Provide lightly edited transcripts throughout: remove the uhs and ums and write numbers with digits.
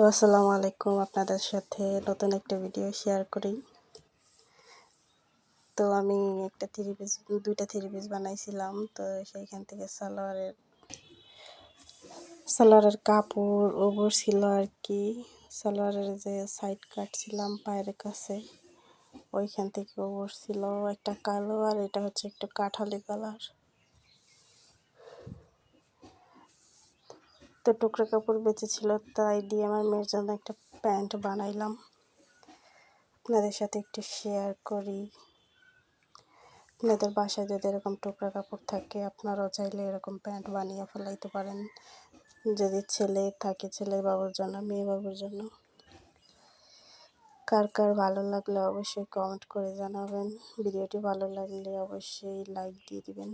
তো আসসালামু আলাইকুম, আপনাদের সাথে নতুন একটা ভিডিও শেয়ার করি। তো আমি একটা দুইটা থ্রি পিস বানাইছিলাম। তো সেইখান থেকে সালোয়ারের কাপড় ওপর ছিল আর কি। সালোয়ারের যে সাইড কাটছিলাম পায়ের কাছে, ওইখান থেকে ওপর ছিল একটা কালো, আর এটা হচ্ছে একটু কাঠালি কালার। তো টুকরা কাপড় বেঁচেছিল, তাই দিয়ে আমার মেয়ের জন্য একটা প্যান্ট বানাইলাম, আপনাদের সাথে একটু শেয়ার করি। আপনাদের বাসায় যদি এরকম টুকরা কাপড় থাকে, আপনারাও চাইলে এরকম প্যান্ট বানিয়ে ফেলাইতে পারেন। যদি ছেলে থাকে, ছেলে বাবুর জন্য, মেয়ে বাবুর জন্য। কার কার ভালো লাগলে অবশ্যই কমেন্ট করে জানাবেন। ভিডিওটি ভালো লাগলে অবশ্যই লাইক দিয়ে দিবেন।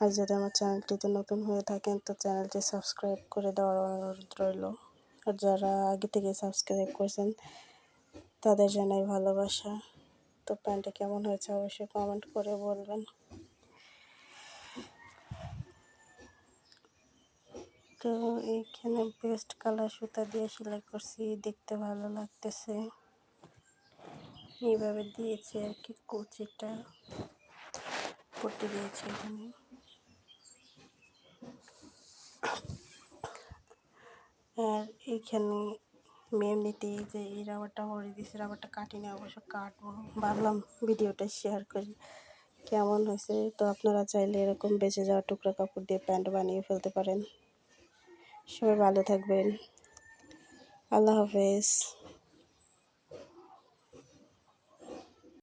আর যদি আমার চ্যানেলটিতে নতুন হয়ে থাকেন, তো চ্যানেলটি সাবস্ক্রাইব করে দেওয়ার অনুরোধ রইল। আর যারা আগে থেকে সাবস্ক্রাইব করছেন, তাদের জানাই ভালোবাসা। তো প্যান্টটা কেমন হয়েছে অবশ্যই কমেন্ট করে বলবেন। তো এইখানে পেস্ট কালার সুতা দিয়ে সেলাই করছি, দেখতে ভালো লাগতেছে। এইভাবে দিয়েছি আর কি, কুচিটা পট্টি দিয়েছি এখানে। আর এইখানে এমনিতেই যে এই রাবারটা ভরে দিয়েছি, রাবারটা কাটিনি, অবশ্য কাটবো, ভাবলাম ভিডিওটা শেয়ার করি কেমন হয়েছে। তো আপনারা চাইলে এরকম বেঁচে যাওয়া টুকরা কাপড় দিয়ে প্যান্ট বানিয়ে ফেলতে পারেন। সবাই ভালো থাকবেন, আল্লাহ হাফেজ।